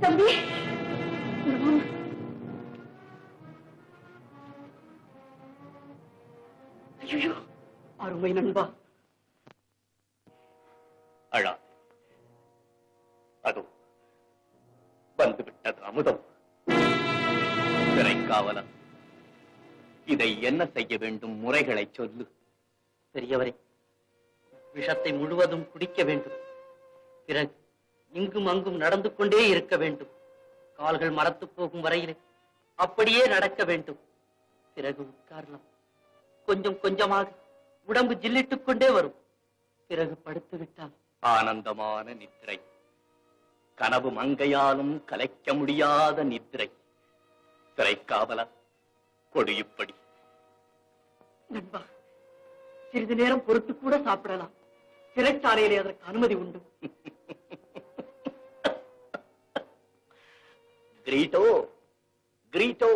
தம்பி ஐயோ அருமை நண்பா அழா அதோ வந்துவிட்டது அமுதம். சிறைக்காவலன், இதை என்ன செய்ய வேண்டும்? முறைகளை சொல்லு. பெரியவரே, விஷத்தை முழுவதும் குடிக்க வேண்டும். பிறகு இங்கும் அங்கும் நடந்து கொண்டே இருக்க வேண்டும். கால்கள் மரத்து போகும் வரையிலே அப்படியே நடக்க வேண்டும். பிறகு உட்காரலாம். கொஞ்சம் கொஞ்சமாக உடம்பு ஜில்லிட்டுக் கொண்டே வரும். பிறகு படுத்து விட்டால் ஆனந்தமான நித்திரை, கனவு மங்கையாலும் கலைக்க முடியாத நித்திரை. சிறைக்காவலன், கொடியுப்படி. நண்பா, சிறிது நேரம் பொறுத்து கூட சாப்பிடலாம். சிறைச்சாலையிலே அதற்கு அனுமதி உண்டு. கிரீட்டோ, கிரீட்டோ,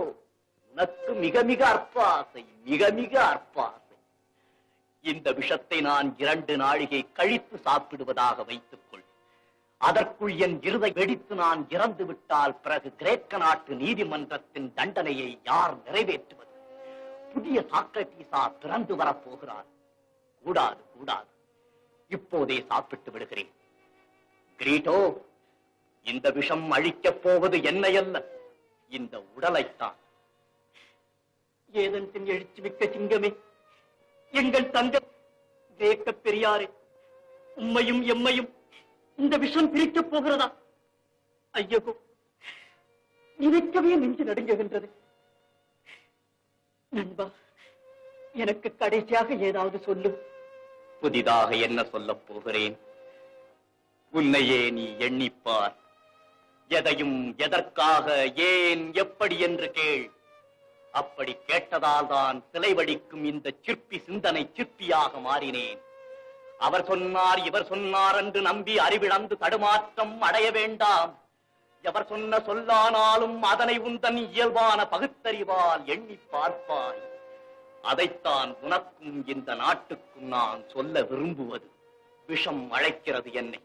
உனக்கு மிக மிக அற்ப ஆசை, மிக மிக அற்ப ஆசை. இந்த விஷத்தை நான் 2 நாழிகை கழித்து சாப்பிடுவதாக வைத்துக் கொள். அதற்குள் என் இருதை வெடித்து நான் இறந்து விட்டால் பிறகு கிரேக்க நாட்டு நீதிமன்றத்தின் தண்டனையை யார் நிறைவேற்றுவது? புதிய சாக்ரடீஸா பிறந்து வரப்போகிறார். கூடாது, கூடாது. இப்போதே சாப்பிட்டு விடுகிறேன். கிரீட்டோ, இந்த விஷம் அழிக்கப் போவது என்னையல்ல, இந்த உடலைத்தான். ஏதென்றின் எழுச்சி மிக்க சிங்கமே, எங்கள் தங்க கிரேக்க பெரியாரே, உம்மையும் எம்மையும் இந்த விஷம் பிரிக்கப் போகிறதா? ஐயோ, நினைக்கவே நெஞ்சு நடுங்குகின்றது. நண்பா, எனக்கு கடைசியாக ஏதாவது சொல்லு. புதிதாக என்ன சொல்லப் போகிறேன்? உன்னையே நீ எண்ணிப்பார். எதையும் எதற்காக, ஏன், எப்படி என்று கேள். அப்படி கேட்டதால் தான் சிலை வடிக்கும் இந்த சிற்பி சிந்தனை சிற்பியாக மாறினேன். அவர் சொன்னார், இவர் சொன்னார் என்று நம்பி அறிவிழந்து தடுமாற்றம் அடைய வேண்டாம். எவர் சொன்ன சொல்லானாலும் அதனை உந்தன் இயல்பான பகுத்தறிவால் எண்ணி பார்ப்பாய். அதைத்தான் உனக்கும் இந்த நாட்டுக்கும் நான் சொல்ல விரும்புவது. விஷம் அழைக்கிறது என்னை.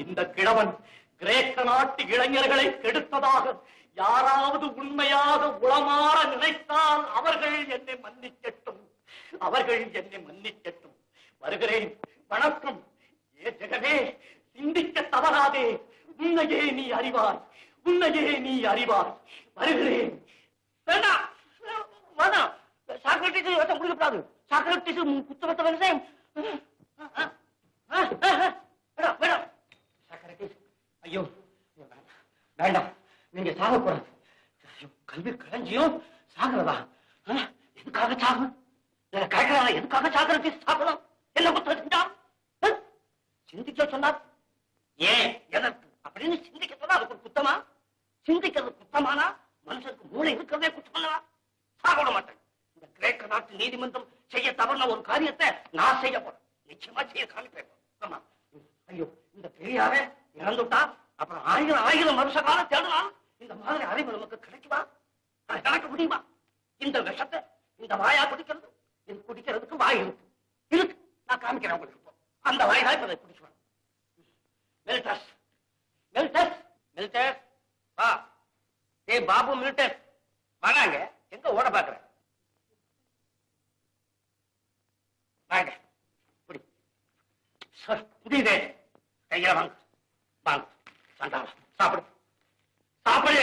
இந்த கிழவன் கிரேக்க நாட்டு இளைஞர்களை கெடுத்ததாக யாராவது உண்மையாக உளமாற நினைத்தால் அவர்கள் என்னை மன்னிக்கட்டும், அவர்கள் என்னை மன்னிக்கட்டும். வருகிறேன். வணக்கம். ஏ ஜெகமே, சிந்திக்க தவறாதே. உன்னையே நீ அறிவாய், உன்னையே நீ அறிவாய். வருகிறேன். வேண்டாம், வேண்டாம். சாக்ரட்டிஸ் வட்டம் முடிக்கப்படாது. சாக்ரட்டிஸ் குத்தவட்ட விஷயம். வேண்டாம். சாக்ரட்டிஸ், ஐயோ வேண்டாம், நீங்க சாகக்கூடாது. கல்வி களஞ்சியம் சாகிறதா? எதுக்காக சாகும்? கேட்கிறாங்க, எதுக்காக சாக்ரட்டிஸ் சாகணும்? என்ன குற்றம் செஞ்சா? சிந்திக்க சொன்னார். ஏன், எதற்கு அப்படின்னு சிந்திக்க சொன்னா அதுக்கு ஒரு குத்தமா? சிந்திக்கிறது குத்தமானா மனுஷனுக்கு மூளை இருக்கிறதே குற்றமா? சாக விட மாட்டேன். இந்த கிரேக்க நாட்டு நீதிமன்றம் செய்ய தவறுன ஒரு காரியத்தை நான் செய்ய போறேன். நிச்சயமா செய்ய காமிப்பேன். ஆமா. ஐயோ, இந்த பெரியார இறந்துட்டா அப்புறம் 1000 வருஷ காலம் தேடலாம். இந்த மாதிரி அறிவு நமக்கு கிடைக்குமா? அதை கணக்க முடியுமா? இந்த விஷத்தை இந்த வாயா குடிக்கிறது, இது குடிக்கிறதுக்கு வாய் இருக்கு. இருக்கு, நான் காமிக்கிறேன் உங்களுக்கு. அந்த வாய் தான் இப்ப குடிச்சுவேன். மில்டஸ், மில்டஸ், மில்டஸ், வா. ஏ பாபு, மில்டஸ் வாங்க. எங்க ஓட பாக்குற? வாங்க, குடி. முடியுதே. கையில வாங்க, வாங்க. சண்டாளா, சாப்பிடு, சாப்பிடு.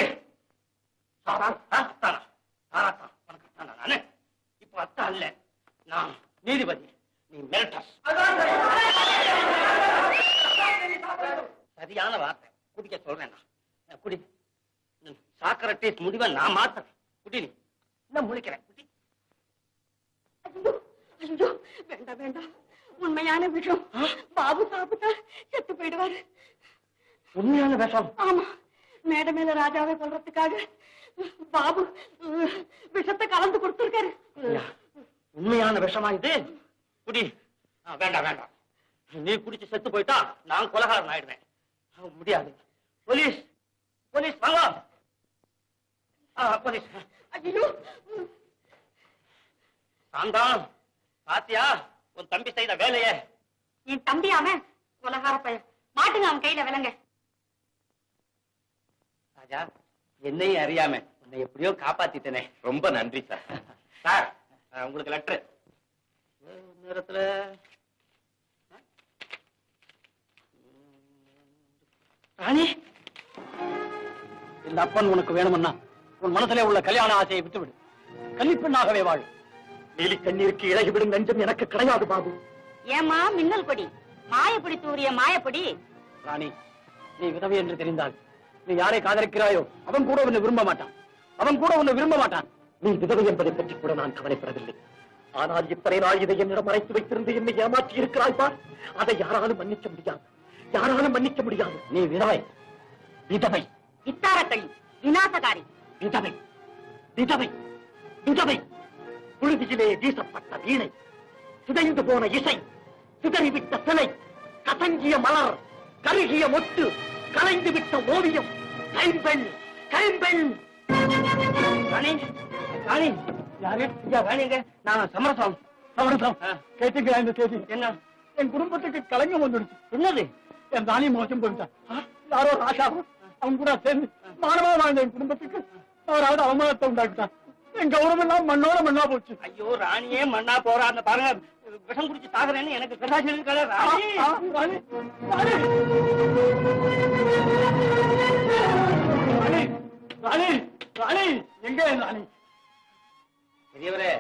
நானு இப்ப அத்தா இல்ல, நான் நீதிபதி. நீ மில்டஸ். சரியான வார்த்தை. குடிக்க சொல்றேன். குடி. சாக்ரட்டிஸ் முடிவை நான் மாத்தேன். குடி. நீ என்ன முழிக்கிறேன்? குடி. ஐயோ, வேண்டாம் வேண்டாம். உண்மையான விஷம். பாபு சாப்பிட்டா செத்து போயிடுவாரு. உண்மையான விஷம்? ஆமா. மேட மேல ராஜாவை கொல்றதுக்காக பாபு விஷத்தை கலந்து கொடுத்திருக்காரு. உண்மையான விஷமா இது? குடி. வேண்டாம் வேண்டாம். நீ குடிச்சு செத்து போயிட்டா நான் கொலகாரன் ஆயிடுவேன். முடியாது. போலீஸ், போலீஸ் வாங்க. போலீஸ். ஐயோ, சாந்தான், பாத்தியா உன் தம்பி செய்த வேலைய? என் தம்பி அவன் உலகார பையன். மாட்டுங்க அவன் கையில விலங்க. ராஜா, என்னையும் அறியாம உன்னை எப்படியோ காப்பாத்திட்டனே. ரொம்ப நன்றி சார். சார், உங்களுக்கு லெட்டர். நேரத்துல ராணி, இந்த அப்பன் உனக்கு வேணும்னா உன் மனசுல உள்ள கல்யாண ஆசையை விட்டுவிடு. கன்னிப்பெண்ணாகவே வாழ். நீலி கண்ணீருக்கு இழகி விடும் நெஞ்சம் எனக்கு கிடையாது பாபு. ஏமா மின்னல் கொடி, மாயப்பொடி தூரிய மாயப்பொடி. ராணி, நீ விதவை என்று தெரிந்தால் நீ யாரை காதலிக்கிறாயோ அவன் கூட உன்னை விரும்ப மாட்டான். அவன் கூட உன்னை விரும்ப மாட்டான். நீ விதவை என்பதை பற்றி கூட நான் கவலைப்படவில்லை. ஆனால் இத்தனை நாள் இதை என்னிடம் மறைத்து வைத்திருந்து என்னை ஏமாற்றி இருக்கிறாய் பார். அதை யாராலும் மன்னிக்க முடியாது, யாராலும் மன்னிக்க முடியாது. நீ விதவை, விதவை, இத்தாரக்களி, விநாசகாரி. விதவை, விதவை, விதவை. புழுதியிலே வீசப்பட்ட வீணை, சிதைந்து போன இசை, சிதறிவிட்ட சிலை, கசங்கிய மலர், கருகிய மொட்டு, கலைந்து விட்ட ஓவியம், கைம்பெண், கைம்பெண். ராணி, ராணி, யாரு? ஐயா, ராணிங்க, நான் சமரசம். சமரசம் கேட்டீங்களா? இந்த செய்தி என்ன? என் குடும்பத்துக்கு கலங்கம் வந்துடுச்சு. என்னது? என் ராணி மோசம் போயிட்டான். யாரோ ராஜாவும் அவன் கூட சேர்ந்து மானமா வாழ்ந்த என் குடும்பத்துக்கு யாராவது அவமானத்தை உண்டாக்கிட்டான். என் கௌரவம் எல்லாம் மண்ணோட மண்ணா போச்சு. ஐயோ, ராணியே மண்ணா போறான்னு பாருங்க. விஷம் குடிச்சு சாகுறேன்னு எனக்கு கடாச்சி இருக்கிற ராணி. ராணி, ராணி, ராணி, ராணி, ராணி, எங்க என் ராணி? பெரியவரே,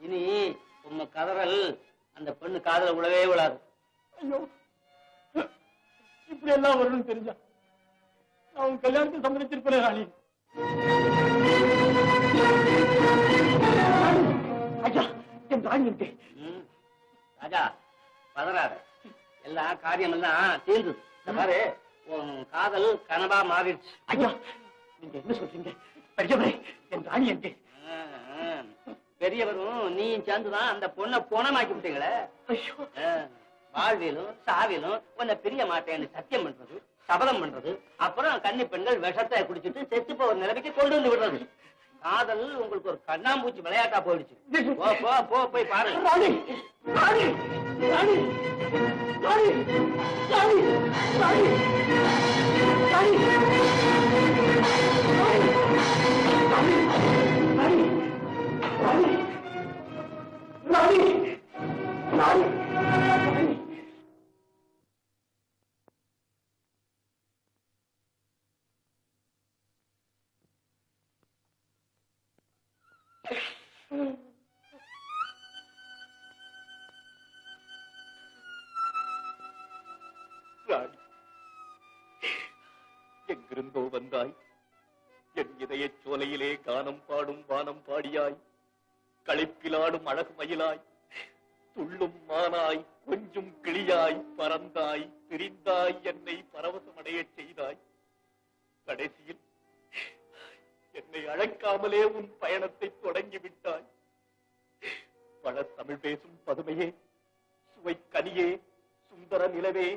இனி உங்க கதறல் அந்த பெண்ணு காதல விழவே விழாது. ஐயோ, இப்படி எல்லாம் வரும்னு தெரிஞ்சா நான் உன் கல்யாணத்தை சம்மதிச்சிருப்பேன் ராணி. ஐயா, என் ராணி எங்கே? ராஜா, பதறாத. எல்லாம் காரியம் எல்லாம் தீர்ந்தது. இந்த பாரு, உன் காதல் கனவா மாறிடுச்சு. ஐயா, நீங்க என்ன சொல்றீங்க? பெரியவரே, என் ராணி எங்கே? பெரியவரும் நீயும் சேர்ந்துதான் அந்த பொண்ணை போனமாக்கி விட்டீங்களே. ஐயோ, வாழ்விலும் சாவிலும் உன்னை பிரிய மாட்டேன்னு சத்தியம் பண்றது, சபதம் பண்றது, அப்புறம் கன்னி பெண்கள் விஷத்தை குடிச்சிட்டு செத்து போற நிலைமைக்கு கொண்டு வந்து விடுறது. காதல் உங்களுக்கு ஒரு கண்ணாம்பூச்சி விளையாட்டா போயிடுச்சு. போ போ போ, போய் பாருங்க. ராணி, ராணி, ராணி, ராணி, ராணி, ராணி, ராணி, ராணி, ராணி, ராணி. ராணி, எங்கிருந்தோ வந்தாய். என் இதயச் சோலையிலே கானம் பாடும் வானம் பாடியாய், களிப்பிலாடும் அழகு மயிலாய், துள்ளும் மானாய், கொஞ்சும் கிளியாய் பறந்தாய், பிரிந்தாய், என்னை பரவசமடையச் செய்தாய். கடைசியில் என்னை அழைக்காமலே உன் பயணத்தை தொடங்கிவிட்டாய். பல தமிழ் பேசும் பதுமையே, சுவை கனியே, சுந்தர நிலவே,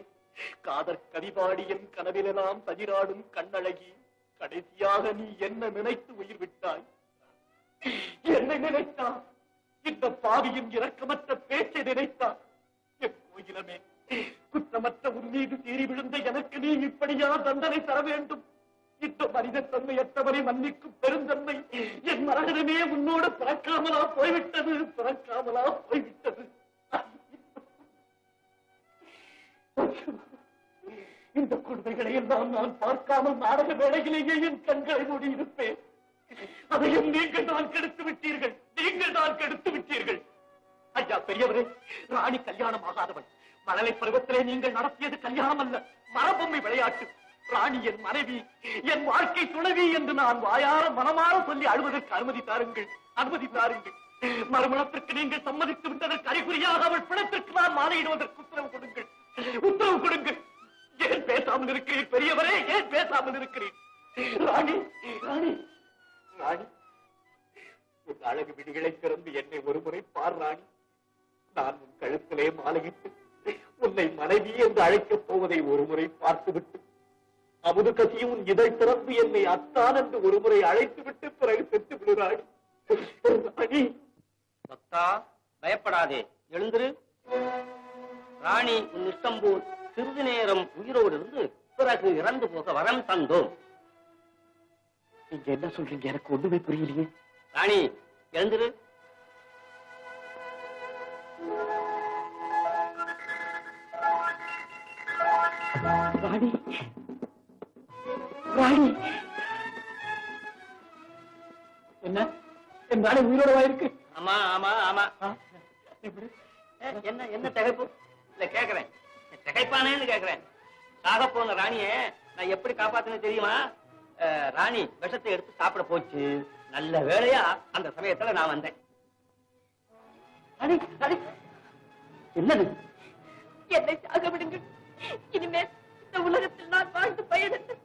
காதற் கவிபாடி என் கனவிலெல்லாம் சதிராடும் கண்ணழகி, கடைசியாக நீ என்ன நினைத்து உயிர் விட்டாய்? என்னை நினைத்தா? இந்த பாவியின் இரக்கமற்ற பேச்சை நினைத்தா? என் கோயிலமே, குற்றமற்ற உன் மீது சீறி விழுந்த எனக்கு நீ இப்படியா தண்டனை தர வேண்டும்? இந்த மனித தன்மையற்றவரை மன்னிக்கும் பெருந்தன்மை என் மரகதமே உன்னோடு பிறக்காமலா போய்விட்டது, பிறக்காமலா போய்விட்டது. இந்த கொடுமைகளை எல்லாம் நான் பார்க்காமல் நாடக வேளையிலேயே என் கண்களை மூடி இருப்பேன். அதையும் நீங்கள் தான் கெடுத்து விட்டீர்கள், நீங்கள் தான் கெடுத்து விட்டீர்கள். ஐயா பெரியவரே, ராணி கல்யாணம் ஆகாதவள். மழலை பருவத்திலே நீங்கள் நடத்தியது கல்யாணம் அல்ல, மரபொம்மை விளையாட்டு. ராணி என் மனைவி, என் வாழ்க்கை துணைவி என்று நான் வாயார மனமாற சொல்லி அழுவதற்கு அனுமதி தாருங்கள், அனுமதி தாருங்கள். மறுமணத்திற்கு நீங்கள் சம்மதித்து விட்டதற்கு அறிகுறியாக அவள் பிணத்திற்கு நான் மாலையிடுவதற்கு உத்தரவு கொடுங்கள், உத்தரவு கொடுங்கள். ஏன் பேசாமல் இருக்கிறீர் பெரியவரே, ஏன் பேசாமல் இருக்கிறீர்? ராணி, ராணி, ராணி, உன் அழகு விடிகளை திறந்து என்னை ஒருமுறை பார் ராணி. நான் உன் கழுத்திலே மாலையிட்டு உன்னை மனைவி என்று அழைக்கப் போவதை ஒருமுறை பார்த்துவிட்டு, அமுது கசியும் உன் இதழ் திறந்து என்னை அத்தான் என்று ஒருமுறை அழைத்து விட்டு பிறகு செத்து விடுறாய். ராணி, பக்தா, பயப்படாதே, எழுந்திரு. ராணி உன் இஷ்டம் போல் சிறிது நேரம் உயிரோடு இருந்து பிறகு இறந்து போக வரம் தந்தோம். நீங்க என்ன சொல்றீங்க? எனக்கு ஒண்ணுமே புரியலையே. ராணி எழுந்திரு. ராணி, ராணி, என்ன என் ராணி உயிரோட வாயிருக்கு? ஆமா ஆமா ஆமா. என்ன என்ன திகைப்பு? இல்ல கேக்குறேன், திகைப்பானேன்னு கேக்குறேன். சாக போன ராணிய நான் எப்படி காப்பாத்தினு தெரியுமா? ராணி விஷத்தை எடுத்து சாப்பிட போச்சு. நல்ல வேளையா அந்த சமயத்துல நான் வந்தேன். என்னது? என்னை சாக விடுங்கள். இனிமேல் இந்த உலகத்தில் நான் வாழ்ந்து பயனற்று,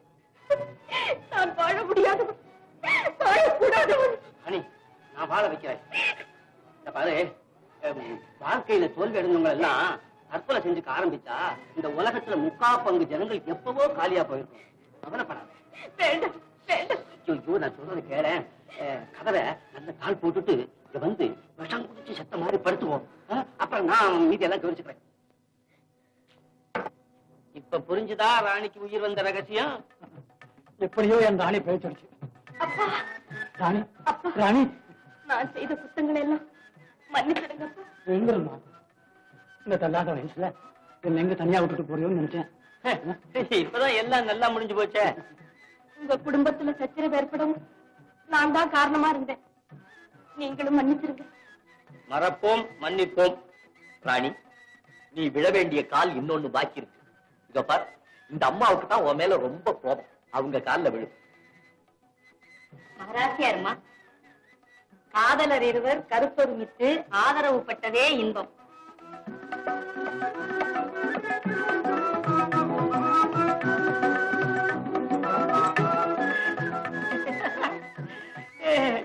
நான் வாழ முடியாதவன், வாழக்கூடாதவன். ராணி, நான் வாழ வைக்கிறேன். இந்த பாரு, வாழ்க்கையில தோல்வி அடைஞ்சவங்க எல்லாம் தற்கொலை செஞ்சுக்க ஆரம்பிச்சா இந்த உலகத்துல 3/4 ஜனங்கள் எப்பவோ காலியா போயிருக்கும். கவலைப்படாத. வேண்டாம் வேண்டாம். ஐயோ, நான் சொல்றது கேளேன். கதவை நல்ல கால் போட்டுட்டு இங்க வந்து விஷம் குடிச்சு செத்த மாதிரி படுத்துவோம். அப்புறம் நான் மீதி எல்லாம் கவனிச்சுக்கிறேன். இப்ப புரிஞ்சுதா ராணிக்கு உயிர் வந்த ரகசியம்? எப்படியோ என் ராணி பேச்சிருச்சு. அப்பா, ராணி, அப்பா, ராணி, நான் செய்த குத்தங்களை எல்லாம் மன்னிச்சிடுங்க அப்பா. எங்கிருந்தா இந்த தள்ளாத வயசுல என்ன எங்க தனியா விட்டுட்டு போறியோன்னு நினைச்சேன். இப்பதான் எல்லாம் நல்லா முடிஞ்சு போச்சே. உங்க குடும்பத்துல சச்சரவு ஏற்படவும் நான் தான் காரணமா இருந்தேன். நீங்களும் மன்னிச்சிருங்க. மறப்போம், மன்னிப்போம். ராணி, நீ விழ வேண்டிய கால் இன்னொன்னு பாக்கி இருக்கு. இத பார், இந்த அம்மாவுக்கு தான் உன் மேல ரொம்ப கோபம். அவங்க கால்ல விழு. மகராசியாருமா, காதலர் இருவர் கருத்தொருமித்து ஆதரவு பட்டதே இன்பம்.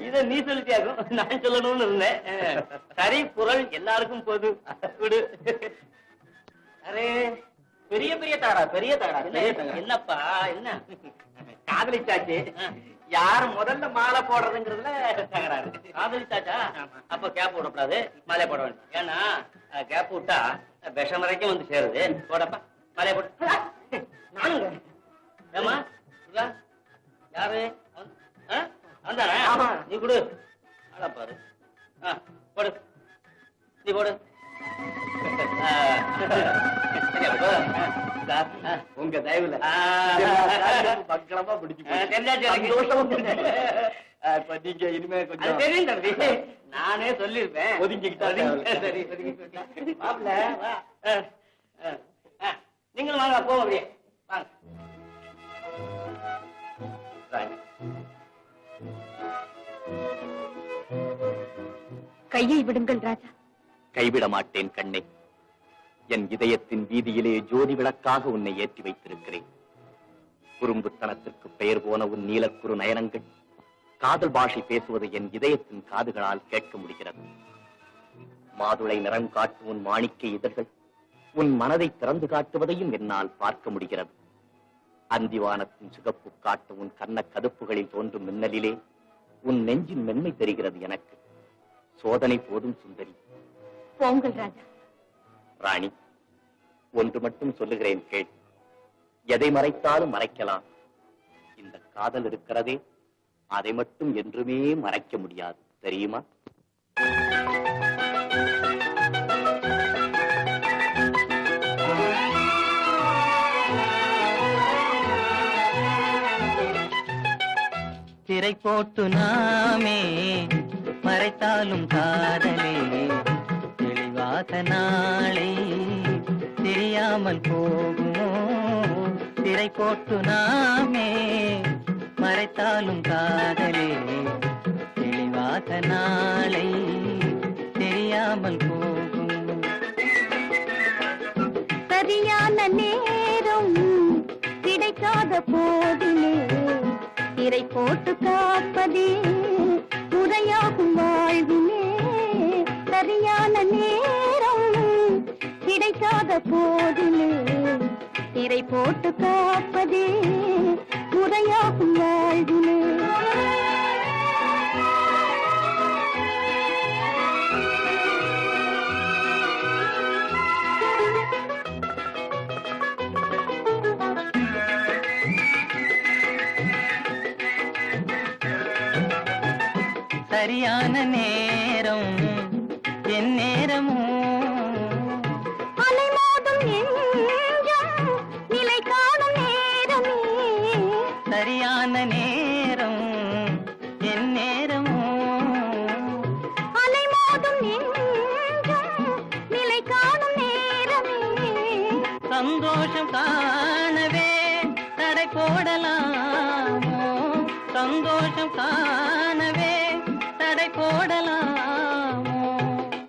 இத நீ சொல்லிட்டியாகும், நான் சொல்லணும்னு இருந்தேன். சரி, குரல் எல்லாருக்கும் போது விடு. அரே, பெரிய பெரிய தாடா, பெரிய தாடா. என்னப்பா, என்ன காதலிச்சாச்சு? யார் முதல்ல மாலை போடுறதுங்கிறதுல தகராறு. காதலிச்சாச்சா? அப்ப கேப் விடக்கூடாது, மாலை போட வேண்டும். ஏன்னா கேப் விட்டா விஷம் வரைக்கும் வந்து சேருது. போடப்பா, மாலையை போட்டு. நானுங்க. ஏமா யாரு வந்தானே? நீ கொடு. ஆளா பாரு. போடு, நீ போடு. உங்க தயவுல பக்கமா பிடிச்சு நீங்க இனிமே கொஞ்சம் தெரியும் தம்பி. நானே சொல்லிருப்பேன். ஒதுங்கிக்கிட்டா சரி. நீங்களும் வாங்க, போவோம். அப்படியே வாங்க. கையை விடுங்கள் ராஜா. கைவிட மாட்டேன் கண்ணே. என் இதயத்தின் வீதியிலே ஜோதி விளக்காக உன்னை ஏற்றி வைத்திருக்கிறேன். குறும்புத்தனத்திற்கு பெயர் போன உன் நீலக்குறு நயனங்கள் காதல் பாஷை பேசுவதை என் இதயத்தின் காதுகளால் கேட்க முடிகிறது. மாதுளை நிறம் காட்டும் உன் மாணிக்க இதழ்கள் உன் மனதை திறந்து காட்டுவதையும் என்னால் பார்க்க முடிகிறது. அந்திவானத்தின் சிகப்பு காட்டும் உன் கண்ண கதுப்புகளில் தோன்றும் மின்னலிலே உன் நெஞ்சின் மென்மை தெரிகிறது எனக்கு. சோதனை போதும் சுந்தரி. போங்கள் ராஜா. ராணி, ஒன்று மட்டும் சொல்லுகிறேன் கேள். எதை மறைத்தாலும் மறைக்கலாம். இந்த காதல் இருக்கிறதே, அதை மட்டும் என்றுமே மறைக்க முடியாது, தெரியுமா? திரை போட்டு நாமே மறைத்தாலும் காதலே தெளிவாக நாளை தெரியாமல் போகுமோ. திரை போட்டு நாமே மறைத்தாலும் காதலே தெளிவாக நாளை தெரியாமல் போகும். சரியான நேரம் கிடைக்காத போதிலே திரை போட்டு காப்பதே முறையாகும் வாழ்விலே. சரியான நேரம் கிடைக்காத போதிலே திரை போட்டு காப்பதே முறையாகும் வாழ்விலே. சரியான நேரம் என் நேரமோ அலைமோதும் நெஞ்சம் நிலை காணும் நேரமே சரியான நேரம் என் நேரமோ அலைமோதும் நெஞ்சம் நிலை காணும் நேரமே சந்தோஷம் காணவே தடை போடலாமோ சந்தோஷம் காணவே தடை போடலாமோ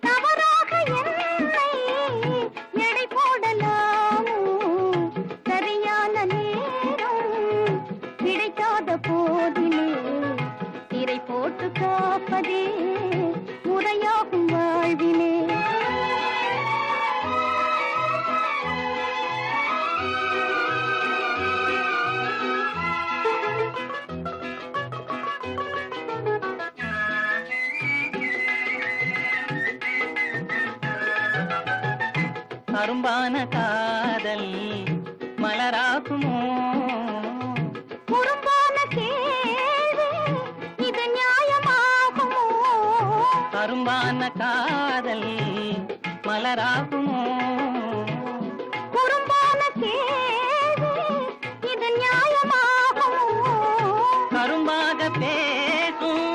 தவறாக என்னை எடை போடலாமோ சரியான நேரம் கிடைக்காத போதிலே திரை போட்டு காப்பதே முறையாகும் வாழ்விலே அரும்பான காதல் மலராகுமோ குறும்பான கேள்வி இது நியாயமாகுமோ அரும்பான காதல் மலராகுமோ குறும்பான கேள்வி இது நியாயமாகுமோ கரும்பாக பேசும்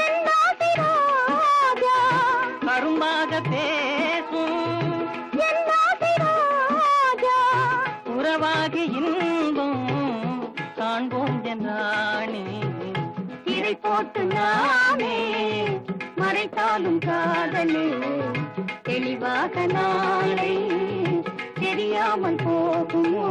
என் ஆசை ராஜா கரும்பாக பேசும் என் ஆசை ராஜா உறவாகி இன்பம் காண்போம் என்றானே திரை போட்டு நாமே மறைத்தாலும் காதலே தெளிவாக நாளை தெரியாமல் போகுமோ